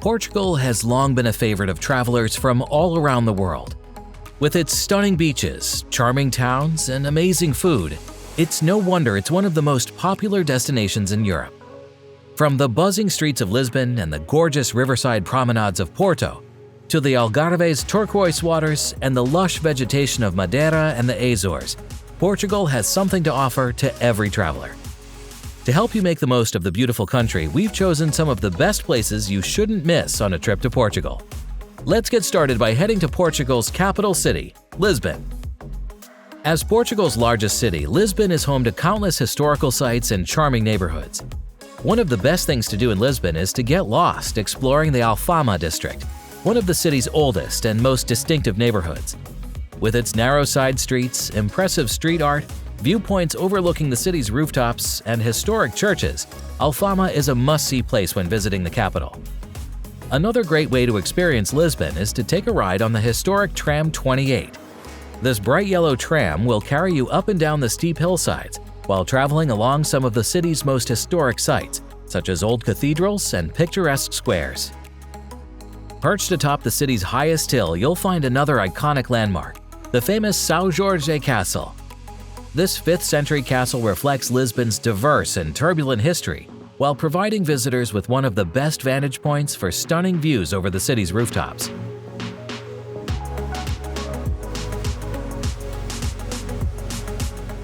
Portugal has long been a favorite of travelers from all around the world. With its stunning beaches, charming towns, and amazing food, it's no wonder it's one of the most popular destinations in Europe. From the buzzing streets of Lisbon and the gorgeous riverside promenades of Porto, to the Algarve's turquoise waters and the lush vegetation of Madeira and the Azores, Portugal has something to offer to every traveler. To help you make the most of the beautiful country, we've chosen some of the best places you shouldn't miss on a trip to Portugal. Let's get started by heading to Portugal's capital city, Lisbon. As Portugal's largest city, Lisbon is home to countless historical sites and charming neighborhoods. One of the best things to do in Lisbon is to get lost exploring the Alfama District, one of the city's oldest and most distinctive neighborhoods. With its narrow side streets, impressive street art, viewpoints overlooking the city's rooftops, and historic churches, Alfama is a must-see place when visiting the capital. Another great way to experience Lisbon is to take a ride on the historic Tram 28. This bright yellow tram will carry you up and down the steep hillsides while traveling along some of the city's most historic sites, such as old cathedrals and picturesque squares. Perched atop the city's highest hill, you'll find another iconic landmark, the famous Sao George Castle. This 5th century castle reflects Lisbon's diverse and turbulent history, while providing visitors with one of the best vantage points for stunning views over the city's rooftops.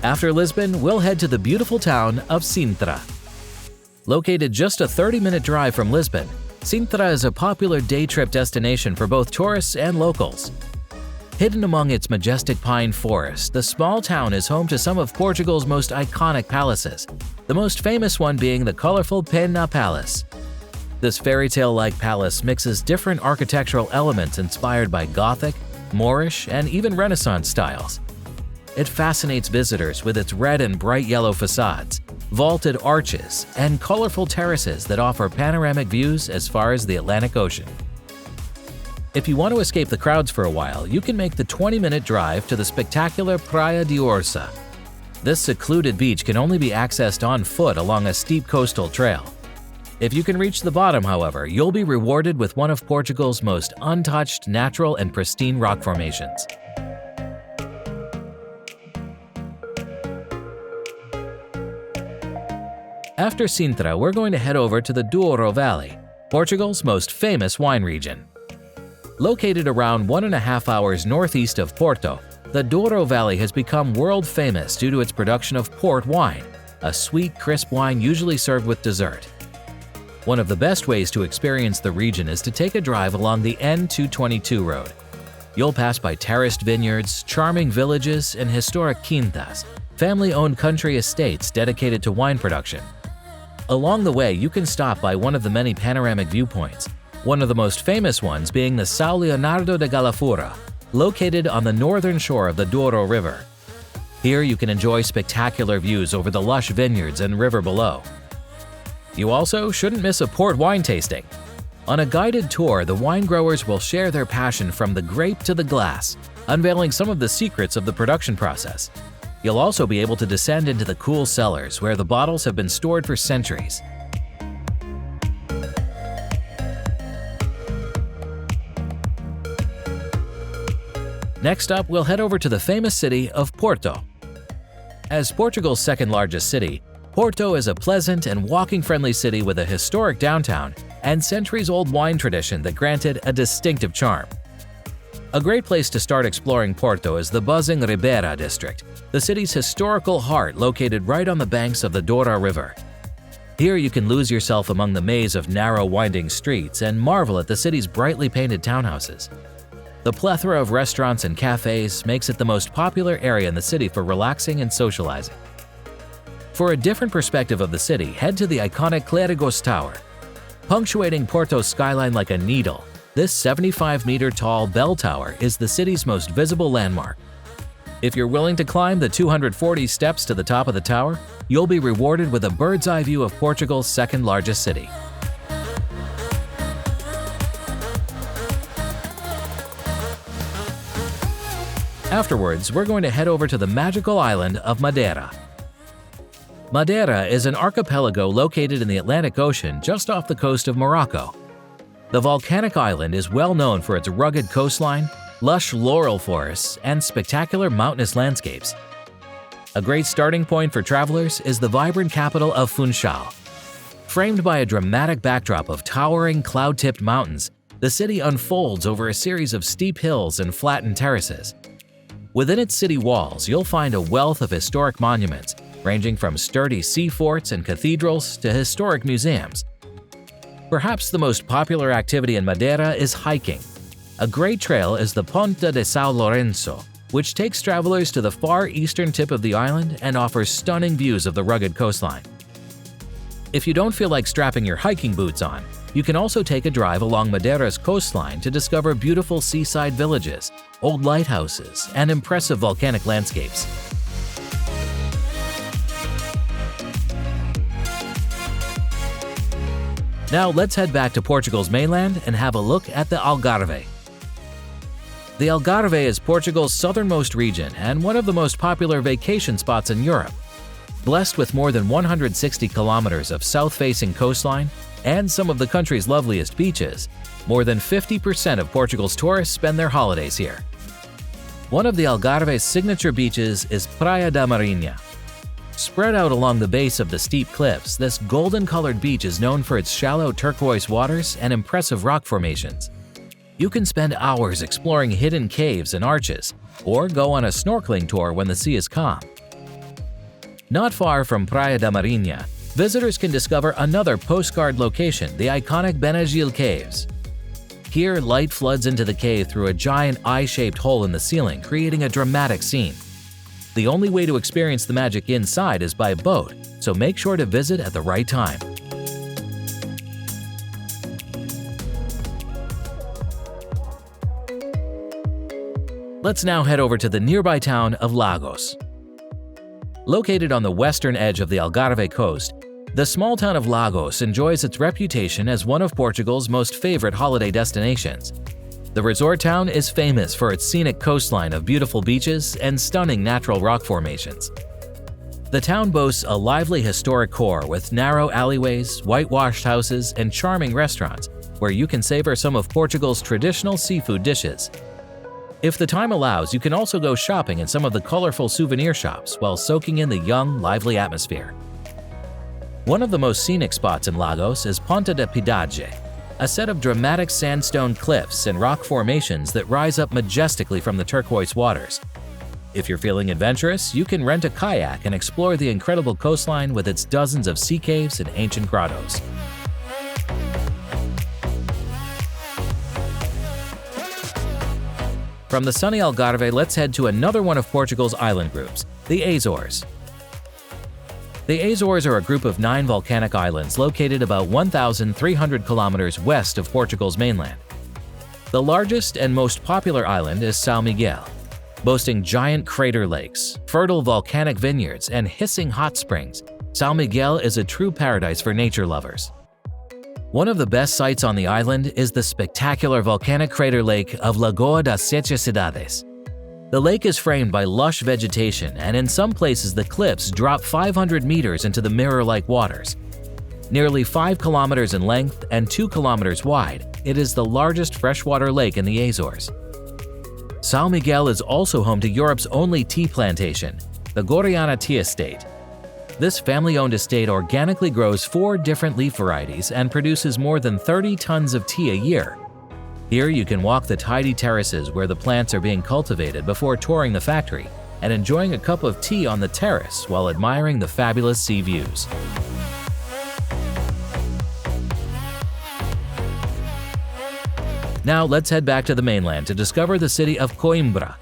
After Lisbon, we'll head to the beautiful town of Sintra. Located just a 30-minute drive from Lisbon, Sintra is a popular day trip destination for both tourists and locals. Hidden among its majestic pine forest, the small town is home to some of Portugal's most iconic palaces, the most famous one being the colorful Pena Palace. This fairy tale-like palace mixes different architectural elements inspired by Gothic, Moorish, and even Renaissance styles. It fascinates visitors with its red and bright yellow facades, vaulted arches, and colorful terraces that offer panoramic views as far as the Atlantic Ocean. If you want to escape the crowds for a while, you can make the 20-minute drive to the spectacular Praia de Urso. This secluded beach can only be accessed on foot along a steep coastal trail. If you can reach the bottom, however, you'll be rewarded with one of Portugal's most untouched natural and pristine rock formations. After Sintra, we're going to head over to the Douro Valley, Portugal's most famous wine region. Located around 1.5 hours northeast of Porto, the Douro Valley has become world famous due to its production of port wine, a sweet, crisp wine usually served with dessert. One of the best ways to experience the region is to take a drive along the N222 road. You'll pass by terraced vineyards, charming villages, and historic quintas, family-owned country estates dedicated to wine production. Along the way, you can stop by one of the many panoramic viewpoints, one of the most famous ones being the Sao Leonardo Da Galafura, located on the northern shore of the Douro River. Here you can enjoy spectacular views over the lush vineyards and river below. You also shouldn't miss a port wine tasting. On a guided tour, the wine growers will share their passion from the grape to the glass, unveiling some of the secrets of the production process. You'll also be able to descend into the cool cellars where the bottles have been stored for centuries. Next up, we'll head over to the famous city of Porto. As Portugal's second-largest city, Porto is a pleasant and walking-friendly city with a historic downtown and centuries-old wine tradition that granted a distinctive charm. A great place to start exploring Porto is the buzzing Ribeira District, the city's historical heart located right on the banks of the Douro River. Here you can lose yourself among the maze of narrow, winding streets and marvel at the city's brightly painted townhouses. The plethora of restaurants and cafes makes it the most popular area in the city for relaxing and socializing. For a different perspective of the city, head to the iconic Clerigos Tower. Punctuating Porto's skyline like a needle, this 75-meter-tall bell tower is the city's most visible landmark. If you're willing to climb the 240 steps to the top of the tower, you'll be rewarded with a bird's-eye view of Portugal's second-largest city. Afterwards, we're going to head over to the magical island of Madeira. Madeira is an archipelago located in the Atlantic Ocean just off the coast of Morocco. The volcanic island is well known for its rugged coastline, lush laurel forests, and spectacular mountainous landscapes. A great starting point for travelers is the vibrant capital of Funchal. Framed by a dramatic backdrop of towering cloud-tipped mountains, the city unfolds over a series of steep hills and flattened terraces. Within its city walls, you'll find a wealth of historic monuments, ranging from sturdy sea forts and cathedrals to historic museums. Perhaps the most popular activity in Madeira is hiking. A great trail is the Ponta De Sao Lourenco, which takes travelers to the far eastern tip of the island and offers stunning views of the rugged coastline. If you don't feel like strapping your hiking boots on, you can also take a drive along Madeira's coastline to discover beautiful seaside villages, old lighthouses, and impressive volcanic landscapes. Now let's head back to Portugal's mainland and have a look at the Algarve. The Algarve is Portugal's southernmost region and one of the most popular vacation spots in Europe. Blessed with more than 160 kilometers of south-facing coastline and some of the country's loveliest beaches, more than 50% of Portugal's tourists spend their holidays here. One of the Algarve's signature beaches is Praia Da Marinha. Spread out along the base of the steep cliffs, this golden-colored beach is known for its shallow turquoise waters and impressive rock formations. You can spend hours exploring hidden caves and arches, or go on a snorkeling tour when the sea is calm. Not far from Praia da Marinha, visitors can discover another postcard location, the iconic Benagil Caves. Here, light floods into the cave through a giant eye-shaped hole in the ceiling, creating a dramatic scene. The only way to experience the magic inside is by boat, so make sure to visit at the right time. Let's now head over to the nearby town of Lagos. Located on the western edge of the Algarve coast, the small town of Lagos enjoys its reputation as one of Portugal's most favorite holiday destinations. The resort town is famous for its scenic coastline of beautiful beaches and stunning natural rock formations. The town boasts a lively historic core with narrow alleyways, whitewashed houses, and charming restaurants where you can savor some of Portugal's traditional seafood dishes. If the time allows, you can also go shopping in some of the colorful souvenir shops while soaking in the young, lively atmosphere. One of the most scenic spots in Lagos is Ponta De Piedade, a set of dramatic sandstone cliffs and rock formations that rise up majestically from the turquoise waters. If you're feeling adventurous, you can rent a kayak and explore the incredible coastline with its dozens of sea caves and ancient grottos. From the sunny Algarve, let's head to another one of Portugal's island groups, the Azores. The Azores are a group of 9 volcanic islands located about 1,300 kilometers west of Portugal's mainland. The largest and most popular island is Sao Miguel, boasting giant crater lakes, fertile volcanic vineyards, and hissing hot springs. Sao Miguel is a true paradise for nature lovers. One of the best sights on the island is the spectacular volcanic crater lake of Lagoa das Sete Cidades. The lake is framed by lush vegetation, and in some places the cliffs drop 500 meters into the mirror-like waters. Nearly 5 kilometers in length and 2 kilometers wide, it is the largest freshwater lake in the Azores. Sao Miguel is also home to Europe's only tea plantation, the Gorreana Tea Estate. This family-owned estate organically grows 4 different leaf varieties and produces more than 30 tons of tea a year. Here you can walk the tidy terraces where the plants are being cultivated before touring the factory and enjoying a cup of tea on the terrace while admiring the fabulous sea views. Now let's head back to the mainland to discover the city of Coimbra.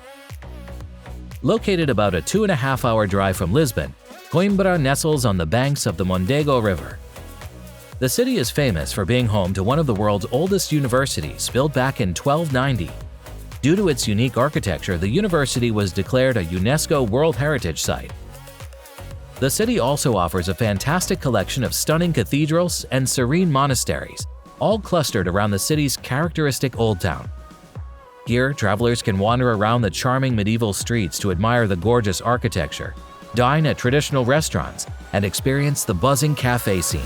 Located about a 2.5-hour drive from Lisbon, Coimbra nestles on the banks of the Mondego River. The city is famous for being home to one of the world's oldest universities, built back in 1290. Due to its unique architecture, the university was declared a UNESCO World Heritage Site. The city also offers a fantastic collection of stunning cathedrals and serene monasteries, all clustered around the city's characteristic Old Town. Here, travelers can wander around the charming medieval streets to admire the gorgeous architecture, dine at traditional restaurants, and experience the buzzing cafe scene.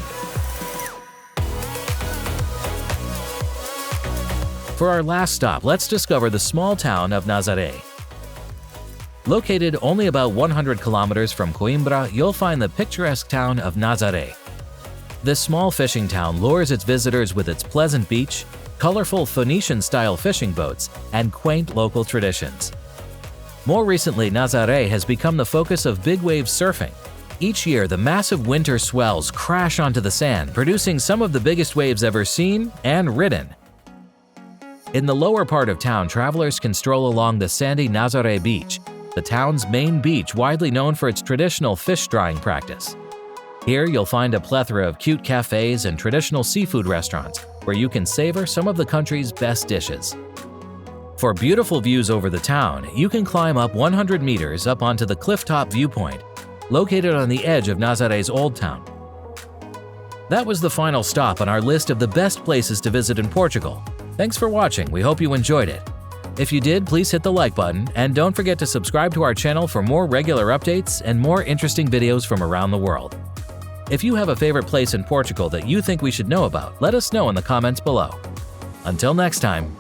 For our last stop, let's discover the small town of Nazaré. Located only about 100 kilometers from Coimbra, you'll find the picturesque town of Nazaré. This small fishing town lures its visitors with its pleasant beach, colorful Phoenician-style fishing boats, and quaint local traditions. More recently, Nazaré has become the focus of big-wave surfing. Each year, the massive winter swells crash onto the sand, producing some of the biggest waves ever seen and ridden. In the lower part of town, travelers can stroll along the sandy Nazaré beach, the town's main beach widely known for its traditional fish drying practice. Here, you'll find a plethora of cute cafes and traditional seafood restaurants where you can savor some of the country's best dishes. For beautiful views over the town, you can climb up 100 meters up onto the clifftop viewpoint, located on the edge of Nazaré's Old Town. That was the final stop on our list of the best places to visit in Portugal. Thanks for watching, we hope you enjoyed it. If you did, please hit the like button and don't forget to subscribe to our channel for more regular updates and more interesting videos from around the world. If you have a favorite place in Portugal that you think we should know about, let us know in the comments below. Until next time,